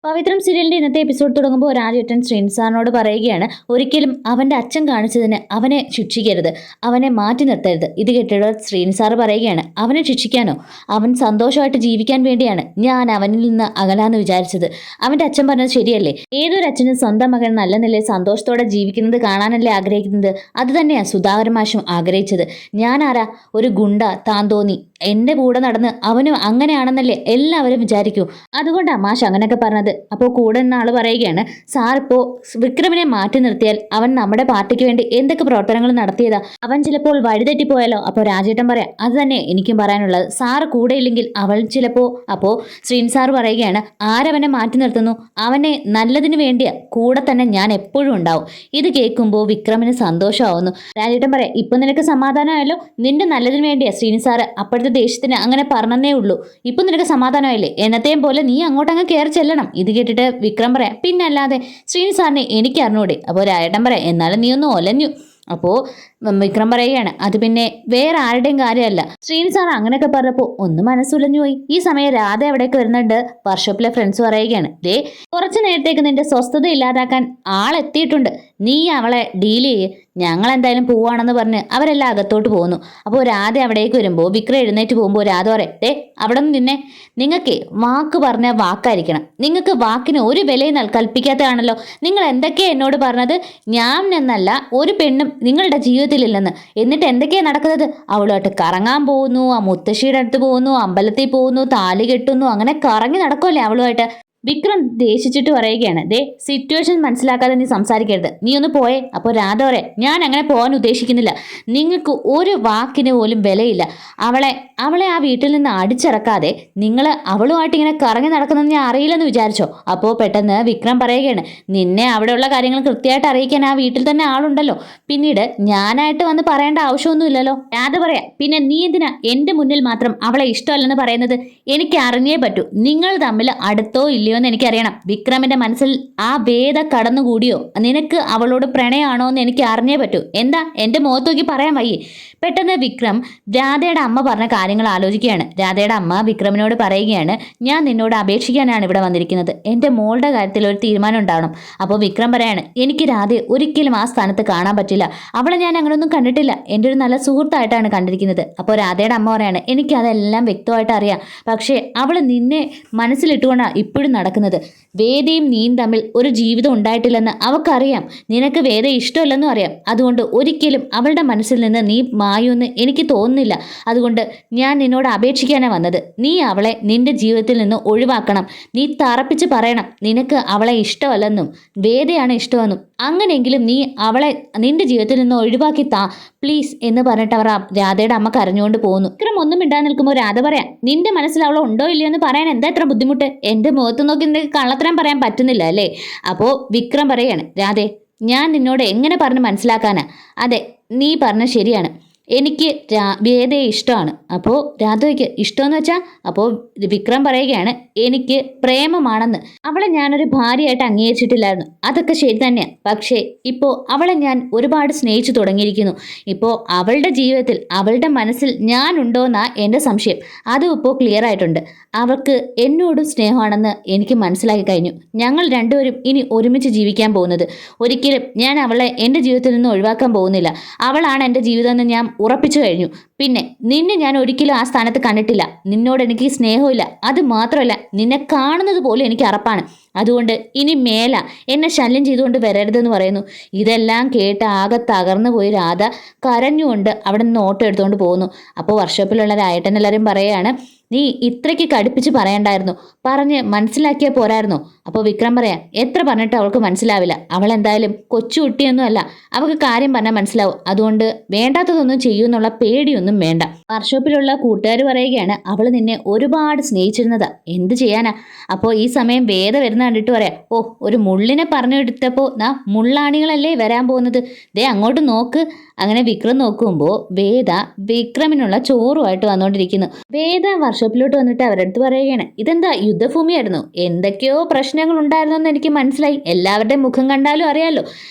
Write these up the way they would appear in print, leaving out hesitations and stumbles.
പവിത്രം സീരിയലിന്റെ ഇന്നത്തെ എപ്പിസോഡ് തുടങ്ങുമ്പോൾ രാജേട്ടൻ ശ്രീനിസാറിനോട് പറയുകയാണ്, ഒരിക്കലും അവന്റെ അച്ഛൻ കാണിച്ചതിന് അവനെ ശിക്ഷിക്കരുത്, അവനെ മാറ്റി നിർത്തരുത്. ഇത് കേട്ടിട്ട് ശ്രീനിസാർ പറയുകയാണ്, അവനെ ശിക്ഷിക്കാനോ? അവൻ സന്തോഷമായിട്ട് ജീവിക്കാൻ വേണ്ടിയാണ് ഞാൻ അവനിൽ നിന്ന് അകലാന്ന് വിചാരിച്ചത്. അവന്റെ അച്ഛൻ പറഞ്ഞത് ശരിയല്ലേ? ഏതൊരു അച്ഛനും സ്വന്തം മകൻ നല്ല നിലയിൽ സന്തോഷത്തോടെ ജീവിക്കുന്നത് കാണാനല്ലേ ആഗ്രഹിക്കുന്നത്? അത് തന്നെയാണ് സുധാകരൻ മാഷും ആഗ്രഹിച്ചത്. ഞാൻ ആരാ? ഒരു ഗുണ്ട താൻ തോന്നി എന്റെ കൂടെ നടന്ന് അവനും അങ്ങനെയാണെന്നല്ലേ എല്ലാവരും വിചാരിക്കൂ. അതുകൊണ്ടാണ് മാഷ് അങ്ങനെയൊക്കെ പറഞ്ഞത്. അപ്പോൾ കൂടെ നിന്ന ആള് പറയുകയാണ്, സാർ ഇപ്പോ വിക്രമിനെ മാറ്റി നിർത്തിയാൽ അവൻ നമ്മുടെ പാർട്ടിക്ക് വേണ്ടി എന്തൊക്കെ പ്രവർത്തനങ്ങൾ നടത്തിയതാ, അവൻ ചിലപ്പോൾ വഴിതെറ്റിപ്പോയാലോ? അപ്പോൾ രാജേട്ടൻ പറയാം, അത് തന്നെ എനിക്കും പറയാനുള്ളത്. സാറ് കൂടെ ഇല്ലെങ്കിൽ അവൾ ചിലപ്പോ. അപ്പോൾ ശ്രീൻ സാർ പറയുകയാണ്, ആരവനെ മാറ്റി നിർത്തുന്നു? അവനെ നല്ലതിന് വേണ്ടിയാ, കൂടെ തന്നെ ഞാൻ എപ്പോഴും ഉണ്ടാവും. ഇത് കേൾക്കുമ്പോൾ വിക്രമിന് സന്തോഷമാവുന്നു. രാജേട്ടൻ പറയാം, ഇപ്പൊ നിനക്ക് സമാധാനമായല്ലോ, നിന്റെ നല്ലതിന് വേണ്ടിയാ ശ്രീൻ സാർ അപ്പോഴത്തെ ദേഷ്യത്തിന് അങ്ങനെ പറഞ്ഞതേ ഉള്ളൂ. ഇപ്പൊ നിനക്ക് സമാധാനമായില്ലേ? എന്നത്തെയും പോലെ നീ അങ്ങോട്ടങ്ങ് കയറി ചെല്ലണം. ഇത് കേട്ടിട്ട് വിക്രം പറയാം, പിന്നല്ലാതെ ശ്രീനി സാറിനെ എനിക്ക് അറിഞ്ഞൂടെ? അപ്പോൾ രാജേട്ടൻ പറയാം, എന്നാലും നീ ഒന്ന് ഒലഞ്ഞു. അപ്പോൾ വിക്രം പറയുകയാണ്, അത് പിന്നെ വേറെ ആരുടെയും കാര്യമല്ല. ശ്രീനി സാർ അങ്ങനെയൊക്കെ പറഞ്ഞപ്പോൾ ഒന്ന് മനസ്സുലഞ്ഞു പോയി. ഈ സമയം രാധ എവിടേക്ക് വരുന്നുണ്ട്? വർക്ക്ഷോപ്പിലെ ഫ്രണ്ട്സ് പറയുകയാണ്, ദേ കുറച്ചു നേരത്തേക്ക് നിന്റെ സ്വസ്ഥത ഇല്ലാതാക്കാൻ ആളെത്തിയിട്ടുണ്ട്, നീ അവളെ ഡീൽ ചെയ്യ്, ഞങ്ങൾ എന്തായാലും പോവാണെന്ന് പറഞ്ഞ് അവരെല്ലാം അകത്തോട്ട് പോകുന്നു. അപ്പോൾ രാധ അവിടേക്ക് വരുമ്പോൾ വിക്രം എഴുന്നേറ്റ് പോകുമ്പോൾ രാധ പറയും, ദേ അവിടെ നിന്ന് നിന്നെ, നിങ്ങൾക്ക് വാക്ക് പറഞ്ഞ വാക്കായിരിക്കണം, നിങ്ങൾക്ക് വാക്കിന് ഒരു വിലയും കൽപ്പിക്കാത്തതാണല്ലോ. നിങ്ങൾ എന്തൊക്കെയാണ് എന്നോട് പറഞ്ഞത്? ഞാൻ എന്നല്ല ഒരു പെണ്ണും നിങ്ങളുടെ ജീവിതത്തിലില്ലെന്ന്. എന്നിട്ട് എന്തൊക്കെയാണ് നടക്കുന്നത്? അവളുമായിട്ട് കറങ്ങാൻ പോകുന്നു, ആ മുത്തശ്ശിയുടെ അടുത്ത് പോകുന്നു, അമ്പലത്തിൽ പോകുന്നു, താലി കെട്ടുന്നു, അങ്ങനെ കറങ്ങി നടക്കുമല്ലേ അവളുമായിട്ട്. വിക്രം ദേഷിച്ചിട്ട് പറയുകയാണ്, ദേ സിറ്റുവേഷൻ മനസ്സിലാക്കാതെ നീ സംസാരിക്കരുത്, നീ ഒന്ന് പോയേ. അപ്പോൾ രാധ പറയാം, ഞാൻ അങ്ങനെ പോകാൻ ഉദ്ദേശിക്കുന്നില്ല, നിങ്ങൾക്ക് ഒരു വാക്കിന് പോലും വിലയില്ല. അവളെ ആ വീട്ടിൽ നിന്ന് അടിച്ചിറക്കാതെ നിങ്ങൾ അവളുമായിട്ട് ഇങ്ങനെ കറങ്ങി നടക്കുന്നത് ഞാൻ അറിയില്ലെന്ന് വിചാരിച്ചോ? അപ്പോൾ പെട്ടെന്ന് വിക്രം പറയുകയാണ്, നിന്നെ അവിടെയുള്ള കാര്യങ്ങൾ കൃത്യമായിട്ട് അറിയിക്കാൻ ആ വീട്ടിൽ തന്നെ ആളുണ്ടല്ലോ, പിന്നീട് ഞാനായിട്ട് വന്ന് പറയേണ്ട ആവശ്യമൊന്നുമില്ലല്ലോ. രാധ പറയാം, പിന്നെ നീ എന്തിനാ എൻ്റെ മുന്നിൽ മാത്രം അവളെ ഇഷ്ടമല്ലെന്ന് പറയുന്നത്? എനിക്ക് അറിഞ്ഞേ പറ്റൂ, നിങ്ങൾ തമ്മിൽ അടുത്തോ ഇല്ലയോ എന്ന് എനിക്കറിയണം. വിക്രമിന്റെ മനസ്സിൽ ആ ഭേദ കടന്നുകൂടിയോ? നിനക്ക് അവളോട് പ്രണയമാണോ എന്ന് എനിക്ക് അറിഞ്ഞേ പറ്റൂ. എന്താ എൻ്റെ മുഖത്ത് നോക്കി പറയാൻ വയ്യേ? പെട്ടെന്ന് വിക്രം രാധയുടെ അമ്മ പറഞ്ഞ കാര്യങ്ങൾ ആലോചിക്കുകയാണ്. രാധയുടെ അമ്മ വിക്രമിനോട് പറയുകയാണ്, ഞാൻ നിന്നോട് അപേക്ഷിക്കാനാണ് ഇവിടെ വന്നിരിക്കുന്നത്, എൻ്റെ മോളുടെ കാര്യത്തിൽ ഒരു തീരുമാനം ഉണ്ടാവണം. അപ്പോൾ വിക്രം പറയാണ്, എനിക്ക് രാധയെ ഒരിക്കലും ആ സ്ഥാനത്ത് കാണാൻ പറ്റില്ല, അവളെ ഞാൻ അങ്ങനെയൊന്നും കണ്ടിട്ടില്ല, എൻ്റെ ഒരു നല്ല സുഹൃത്തായിട്ടാണ് കണ്ടിരിക്കുന്നത്. അപ്പോൾ രാധയുടെ അമ്മ പറയാണ്, എനിക്കതെല്ലാം വ്യക്തമായിട്ട് അറിയാം, പക്ഷേ അവൾ നിന്നെ മനസ്സിലിട്ടുകൊണ്ടാണ് ഇപ്പോഴും നടക്കുന്നത്. വേദയും നീയും തമ്മിൽ ഒരു ജീവിതം ഉണ്ടായിട്ടില്ലെന്ന് അവൾക്കറിയാം, നിനക്ക് വേദയെ ഇഷ്ടമല്ലെന്നും അറിയാം. അതുകൊണ്ട് ഒരിക്കലും അവളുടെ മനസ്സിൽ നിന്ന് നീ മായുമെന്ന് എനിക്ക് തോന്നുന്നില്ല. അതുകൊണ്ട് ഞാൻ നിന്നോട് അപേക്ഷിക്കാനാണ് വന്നത്, നീ അവളെ നിന്റെ ജീവിതത്തിൽ നിന്ന് ഒഴിവാക്കണം. നീ തറപ്പിച്ച് പറയണം നിനക്ക് അവളെ ഇഷ്ടമല്ലെന്നും വേദയാണ് ഇഷ്ടമെന്നും. അങ്ങനെയെങ്കിലും നീ അവളെ നിന്റെ ജീവിതത്തിൽ നിന്ന് ഒഴിവാക്കി താ പ്ലീസ് എന്ന് പറഞ്ഞിട്ട് അവർ രാധയുടെ അമ്മ കരഞ്ഞുകൊണ്ട് പോകുന്നു. വിക്രം ഒന്നും ഇണ്ടാൻ നിൽക്കുമ്പോൾ രാധ പറയാം, നിന്റെ മനസ്സിൽ അവൾ ഉണ്ടോ ഇല്ലയോ എന്ന് പറയാൻ എന്താ ഇത്ര ബുദ്ധിമുട്ട്? എൻ്റെ മുഖത്ത് നോക്കി നിനക്ക് കള്ളത്തരം പറയാൻ പറ്റുന്നില്ല അല്ലേ? അപ്പോൾ വിക്രം പറയാണ്, രാധേ ഞാൻ നിന്നോട് എങ്ങനെ പറഞ്ഞ് മനസ്സിലാക്കാനാ? അതെ നീ പറഞ്ഞ ശരിയാണ്, എനിക്ക് വേദയെ ഇഷ്ടമാണ്. അപ്പോൾ രാധയ്ക്ക് ഇഷ്ടമെന്ന് വെച്ചാൽ? അപ്പോൾ വിക്രം പറയുകയാണ്, എനിക്ക് പ്രേമമാണെന്ന്. അവളെ ഞാനൊരു ഭാര്യയായിട്ട് അംഗീകരിച്ചിട്ടില്ലായിരുന്നു, അതൊക്കെ ശരി തന്നെയാണ്. പക്ഷേ ഇപ്പോൾ അവളെ ഞാൻ ഒരുപാട് സ്നേഹിച്ചു തുടങ്ങിയിരിക്കുന്നു. ഇപ്പോൾ അവളുടെ ജീവിതത്തിൽ അവളുടെ മനസ്സിൽ ഞാനുണ്ടോയെന്നാ എൻ്റെ സംശയം. അതും ഇപ്പോൾ ക്ലിയർ ആയിട്ടുണ്ട്. അവൾക്ക് എന്നോടും സ്നേഹമാണെന്ന് എനിക്ക് മനസ്സിലാക്കി കഴിഞ്ഞു. ഞങ്ങൾ രണ്ടുപേരും ഇനി ഒരുമിച്ച് ജീവിക്കാൻ പോകുന്നത്. ഒരിക്കലും ഞാൻ അവളെ എൻ്റെ ജീവിതത്തിൽ നിന്ന് ഒഴിവാക്കാൻ പോകുന്നില്ല. അവളാണ് എൻ്റെ ജീവിതം എന്ന് ഞാൻ ഉറപ്പിച്ചു കഴിഞ്ഞു. പിന്നെ നിന്നെ ഞാൻ ഒരിക്കലും ആ സ്ഥാനത്ത് കണ്ടിട്ടില്ല, നിന്നോട് എനിക്ക് സ്നേഹമില്ല. അത് മാത്രമല്ല നിന്നെ കാണുന്നത് പോലും എനിക്ക് അറപ്പാണ്. അതുകൊണ്ട് ഇനി മേല എന്നെ ശല്യം ചെയ്തുകൊണ്ട് വരരുതെന്ന് പറയുന്നു. ഇതെല്ലാം കേട്ട് ആകെ തകർന്നു പോയി രാധ കരഞ്ഞുകൊണ്ട് അവിടെ നിന്ന് ഓട്ടോ എടുത്തുകൊണ്ട് പോകുന്നു. അപ്പോൾ വർക്ക്ഷോപ്പിലുള്ള രായേട്ടൻ എല്ലാവരും പറയുകയാണ്, നീ ഇത്രയ്ക്ക് കടുപ്പിച്ച് പറയണ്ടായിരുന്നു, പറഞ്ഞ് മനസ്സിലാക്കിയാൽ പോരായിരുന്നു. അപ്പോൾ വിക്രം പറയാം, എത്ര പറഞ്ഞിട്ട് അവൾക്ക് മനസ്സിലാവില്ല, അവൾ എന്തായാലും കൊച്ചുകുട്ടിയൊന്നും അല്ല, അവൾക്ക് കാര്യം പറഞ്ഞാൽ മനസ്സിലാവും. അതുകൊണ്ട് വേണ്ടാത്തതൊന്നും ചെയ്യുമെന്നുള്ള പേടിയൊന്നും വേണ്ട. വർക്ക്ഷോപ്പിലുള്ള കൂട്ടുകാർ പറയുകയാണ്, അവൾ നിന്നെ ഒരുപാട് സ്നേഹിച്ചിരുന്നതാ, എന്ത് ചെയ്യാനാ? അപ്പോൾ ഈ സമയം വേദ വരുന്ന കണ്ടിട്ട് പറയാം, ഓ ഒരു മുള്ളിനെ പറഞ്ഞു എടുത്തപ്പോൾ മുള്ളാണികളല്ലേ വരാൻ പോകുന്നത്, ദേ അങ്ങോട്ട് നോക്ക്. അങ്ങനെ വിക്രം നോക്കുമ്പോൾ വേദ വിക്രമിനുള്ള ചോറുമായിട്ട് വന്നുകൊണ്ടിരിക്കുന്നു. വേദ വർക്ക്ഷോപ്പിലോട്ട് വന്നിട്ട് അവരുടെ അടുത്ത് പറയുകയാണ്, ഇതെന്താ യുദ്ധഭൂമിയായിരുന്നു, എന്തൊക്കെയോ പ്രശ്നങ്ങൾ ഉണ്ടായിരുന്നു എന്ന് എനിക്ക് മനസ്സിലായി, എല്ലാവരുടെയും മുഖം കണ്ടാലും അറിയാലോ.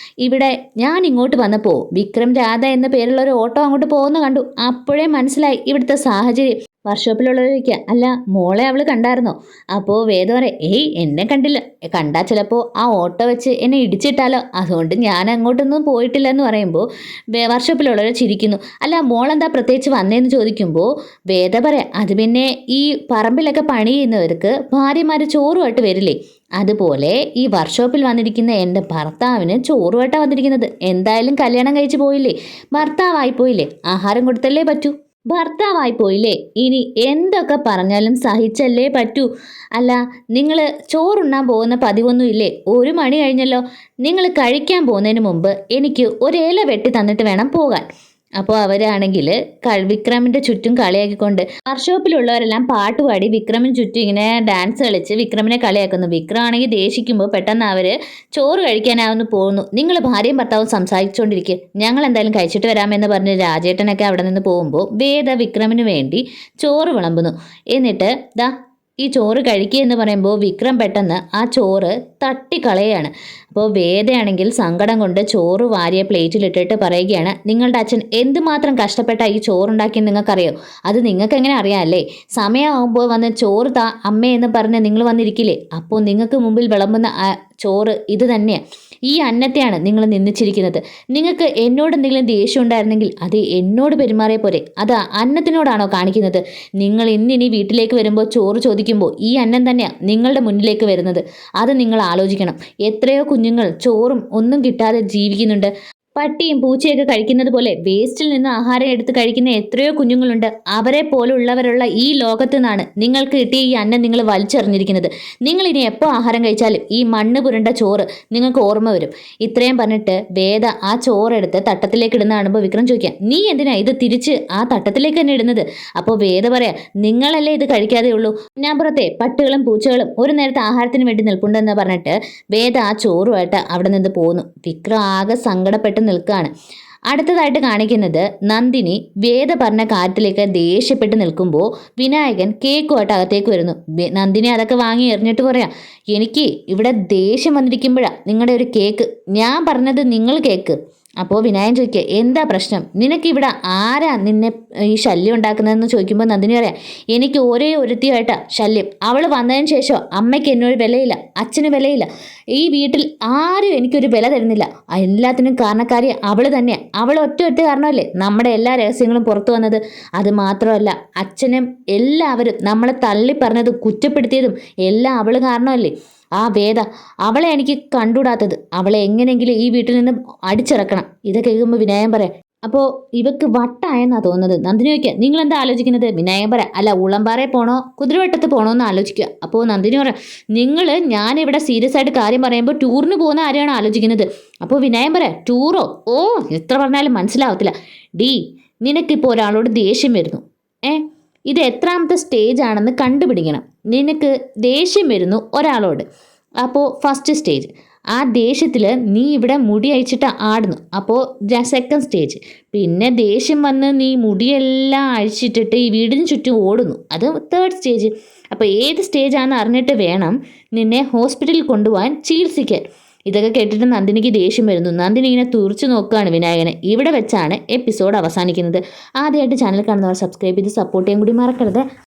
ഇവിടെ ഞാൻ ഇങ്ങോട്ട് വന്നപ്പോൾ വിക്രം രാധ എന്ന പേരുള്ള ഒരു ഓട്ടോ അങ്ങോട്ട് പോകുന്ന കണ്ടു, അപ്പോഴേ മനസ്സിലായി ഇവിടുത്തെ സാഹചര്യം വർക്ക്ഷോപ്പിലുള്ളവരൊക്കെ അല്ല മോളെ അവൾ കണ്ടായിരുന്നോ? അപ്പോൾ വേദ പറയാം ഏയ് എന്നെ കണ്ടില്ല, കണ്ടാൽ ചിലപ്പോൾ ആ ഓട്ടോ വെച്ച് എന്നെ ഇടിച്ചിട്ടാലോ, അതുകൊണ്ട് ഞാൻ അങ്ങോട്ടൊന്നും പോയിട്ടില്ല എന്ന് പറയുമ്പോൾ വർക്ക്ഷോപ്പിലുള്ളവർ ചിരിക്കുന്നു. അല്ല മോളെന്താ പ്രത്യേകിച്ച് വന്നേന്ന് ചോദിക്കുമ്പോൾ വേദ പറയാം അത് പിന്നെ ഈ പറമ്പിലൊക്കെ പണി ചെയ്യുന്നവർക്ക് ഭാര്യമാർ ചോറുമായിട്ട് വരില്ലേ, അതുപോലെ ഈ വർക്ക്ഷോപ്പിൽ വന്നിരിക്കുന്ന എൻ്റെ ഭർത്താവിന് ചോറുമായിട്ടാണ് വന്നിരിക്കുന്നത്. എന്തായാലും കല്യാണം കഴിച്ചു പോയില്ലേ, ഭർത്താവായി പോയില്ലേ, ആഹാരം കൊടുത്തല്ലേ പറ്റൂ, ഭർത്താവായി പോയില്ലേ, ഇനി എന്തൊക്കെ പറഞ്ഞാലും സഹിച്ചല്ലേ പറ്റൂ. അല്ല നിങ്ങൾ ചോറുണ്ണാൻ പോകുന്ന പതിവൊന്നും ഇല്ലേ? 1 മണി കഴിഞ്ഞല്ലോ, നിങ്ങൾ കഴിക്കാൻ പോകുന്നതിന് മുമ്പ് എനിക്ക് ഒരു ഇല വെട്ടി തന്നിട്ട് വേണം പോകാൻ. അപ്പോൾ അവരാണെങ്കിൽ വിക്രമിൻ്റെ ചുറ്റും കളിയാക്കിക്കൊണ്ട് വർക്ക്ഷോപ്പിലുള്ളവരെല്ലാം പാട്ടുപാടി വിക്രമിന് ചുറ്റും ഇങ്ങനെ ഡാൻസ് കളിച്ച് വിക്രമിനെ കളിയാക്കുന്നു. വിക്രം ആണെങ്കിൽ ദേഷിക്കുമ്പോൾ പെട്ടെന്ന് അവർ ചോറ് കഴിക്കാനാവുന്നു പോകുന്നു. നിങ്ങൾ ഭാര്യയും ഭർത്താവും സംസാരിച്ചുകൊണ്ടിരിക്കുക, ഞങ്ങൾ എന്തായാലും കഴിച്ചിട്ട് വരാമെന്ന് പറഞ്ഞ് രാജേട്ടനൊക്കെ അവിടെ നിന്ന് പോകുമ്പോൾ വേദ വിക്രമിന് വേണ്ടി ചോറ് വിളമ്പുന്നു. എന്നിട്ട് ദാ ഈ ചോറ് കഴിക്കുക എന്ന് പറയുമ്പോൾ വിക്രം പെട്ടെന്ന് ആ ചോറ് തട്ടിക്കളയാണ്. അപ്പോൾ വേദയാണെങ്കിൽ സങ്കടം കൊണ്ട് ചോറ് വാരിയ പ്ലേറ്റിലിട്ടിട്ട് പറയുകയാണ്, നിങ്ങളുടെ അച്ഛൻ എന്തുമാത്രം കഷ്ടപ്പെട്ട ഈ ചോറുണ്ടാക്കിയെന്ന് നിങ്ങൾക്കറിയോ? അത് നിങ്ങൾക്ക് എങ്ങനെ അറിയാമല്ലേ? സമയമാകുമ്പോൾ വന്ന് ചോറ് താ അമ്മേ എന്ന് പറഞ്ഞ് നിങ്ങൾ വന്നിരിക്കില്ലേ, അപ്പോൾ നിങ്ങൾക്ക് മുമ്പിൽ വിളമ്പുന്ന ചോറ് ഇത് തന്നെയാണ്, ഈ അന്നത്തെയാണ് നിങ്ങൾ നിന്ദിച്ചിരിക്കുന്നത്. നിങ്ങൾക്ക് എന്നോട് എന്തെങ്കിലും ദേഷ്യം ഉണ്ടായിരുന്നെങ്കിൽ അത് എന്നോട് പെരുമാറിയ പോലെ, അത് അന്നത്തിനോടാണോ കാണിക്കുന്നത്? നിങ്ങൾ ഇന്നിനി വീട്ടിലേക്ക് വരുമ്പോൾ ചോറ് ചോദിക്കുമ്പോൾ ഈ അന്നം തന്നെയാണ് നിങ്ങളുടെ മുന്നിലേക്ക് വരുന്നത്. അത് നിങ്ങൾ ആലോചിക്കണം. എത്രയോ കുഞ്ഞുങ്ങൾ ചോറും ഒന്നും കിട്ടാതെ ജീവിക്കുന്നുണ്ട്. പട്ടിയും പൂച്ചയൊക്കെ കഴിക്കുന്നത് പോലെ വേസ്റ്റിൽ നിന്ന് ആഹാരം എടുത്ത് കഴിക്കുന്ന എത്രയോ കുഞ്ഞുങ്ങളുണ്ട്. അവരെ പോലുള്ളവരുള്ള ഈ ലോകത്ത് നിന്നാണ് നിങ്ങൾക്ക് കിട്ടിയ ഈ അന്നം നിങ്ങൾ വലിച്ചെറിഞ്ഞിരിക്കുന്നത്. നിങ്ങൾ ഇനി എപ്പോൾ ആഹാരം കഴിച്ചാലും ഈ മണ്ണ് പുരണ്ട ചോറ് നിങ്ങൾക്ക് ഓർമ്മ വരും. ഇത്രയും പറഞ്ഞിട്ട് വേദ ആ ചോറെടുത്ത് തട്ടത്തിലേക്ക് ഇടുന്ന കാണുമ്പോൾ വിക്രം ചോദിക്കാം, നീ എന്തിനാ ഇത് തിരിച്ച് ആ തട്ടത്തിലേക്ക് തന്നെ ഇടുന്നത്? അപ്പോൾ വേദ പറയാം, നിങ്ങളല്ലേ ഇത് കഴിക്കാതെ ഉള്ളൂ, ഞാൻ പുറത്തെ പട്ടികളും പൂച്ചകളും ഒരു നേരത്തെ ആഹാരത്തിന് വേണ്ടി നിൽപ്പുണ്ടെന്ന് പറഞ്ഞിട്ട് വേദ ആ ചോറുമായിട്ട് അവിടെ നിന്ന് പോകുന്നു. വിക്രം ആകെ സങ്കടപ്പെട്ട് നിൽക്കുകയാണ്. അടുത്തതായിട്ട് കാണിക്കുന്നത് നന്ദിനി വേദ പറഞ്ഞ കാര്യത്തിലേക്ക് ദേഷ്യപ്പെട്ട് നിൽക്കുമ്പോൾ വിനായകൻ കേക്കുമായിട്ട് അകത്തേക്ക് വരുന്നു. നന്ദിനി അതൊക്കെ വാങ്ങി എറിഞ്ഞിട്ട് പറയാം, എനിക്ക് ഇവിടെ ദേഷ്യം വന്നിരിക്കുമ്പോഴാണ് നിങ്ങളുടെ ഒരു കേക്ക്, ഞാൻ പറഞ്ഞത് നിങ്ങൾ കേക്ക്. അപ്പോൾ വിനായകൻ ചോദിക്കുക, എന്താ പ്രശ്നം, നിനക്കിവിടെ ആരാ നിന്നെ ഈ ശല്യം ഉണ്ടാക്കുന്നതെന്ന് ചോദിക്കുമ്പോൾ നന്ദിനി പറയാം, എനിക്ക് ഒരേ ഒരുത്തിയായിട്ടാണ് ശല്യം, അവൾ വന്നതിന് ശേഷം അമ്മയ്ക്ക് എന്നോട് വിലയില്ല, അച്ഛന് വിലയില്ല, ഈ വീട്ടിൽ ആരും എനിക്കൊരു വില തരുന്നില്ല, എല്ലാത്തിനും കാരണക്കാരി അവൾ തന്നെയാണ്. അവൾ ഒറ്റ കാരണമല്ലേ നമ്മുടെ എല്ലാ രഹസ്യങ്ങളും പുറത്തു വന്നത്. അത് മാത്രമല്ല അച്ഛനും എല്ലാവരും നമ്മളെ തള്ളി പറഞ്ഞതും കുറ്റപ്പെടുത്തിയതും എല്ലാം അവൾ കാരണമല്ലേ. ആ വേദ, അവളെ എനിക്ക് കണ്ടുകൂടാത്തത്, അവളെ എങ്ങനെയെങ്കിലും ഈ വീട്ടിൽ നിന്ന് അടിച്ചിറക്കണം. ഇതൊക്കെ കേൾക്കുമ്പോൾ വിനായകൻ പറയാം, അപ്പോൾ ഇവക്ക് വട്ടായെന്നാ തോന്നുന്നത്. നന്ദിനി ചോദിക്കുക, നിങ്ങൾ എന്താ ആലോചിക്കുന്നത്? വിനായകൻ പറയാം, അല്ല ഉളമ്പാറയിൽ പോണോ കുതിരവട്ടത്ത് പോണോ എന്ന് ആലോചിക്കുക. അപ്പോൾ നന്ദിനി പറയാം, ഞാനിവിടെ സീരിയസ് ആയിട്ട് കാര്യം പറയുമ്പോൾ ടൂറിന് പോകുന്ന ആരെയാണ് ആലോചിക്കുന്നത്? അപ്പോൾ വിനായകൻ പറയാം, ടൂറോ? ഓ എത്ര പറഞ്ഞാലും മനസ്സിലാവത്തില്ല. ഡി, നിനക്കിപ്പോൾ ഒരാളോട് ദേഷ്യം വരുന്നു, ഇത് എത്രാമത്തെ സ്റ്റേജ് ആണെന്ന് കണ്ടുപിടിക്കണം. നിനക്ക് ദേഷ്യം വരുന്നു ഒരാളോട്, അപ്പോൾ ഫസ്റ്റ് സ്റ്റേജ്. ആ ദേഷ്യത്തിൽ നീ ഇവിടെ മുടി അഴിച്ചിട്ട് ആടുന്നു, അപ്പോൾ സെക്കൻഡ് സ്റ്റേജ്. പിന്നെ ദേഷ്യം വന്ന് നീ മുടിയെല്ലാം അഴിച്ചിട്ടിട്ട് ഈ വീടിന് ചുറ്റും ഓടുന്നു, അത് തേർഡ് സ്റ്റേജ്. അപ്പോൾ ഏത് സ്റ്റേജാണെന്ന് അറിഞ്ഞിട്ട് വേണം നിന്നെ ഹോസ്പിറ്റലിൽ കൊണ്ടുപോകാൻ ചികിത്സിക്കാൻ. ഇതൊക്കെ കേട്ടിട്ട് നന്ദിനിക്ക് ദേഷ്യം വരുന്നു. നന്ദിനി ഇങ്ങനെ തുറച്ചു നോക്കുകയാണ് വിനായകനെ. ഇവിടെ വെച്ചാണ് എപ്പിസോഡ് അവസാനിക്കുന്നത്. ആദ്യമായിട്ട് ചാനൽ കാണുന്നവർ സബ്സ്ക്രൈബ് ചെയ്ത് സപ്പോർട്ട് ചെയ്യാൻ കൂടി മറക്കരുത്.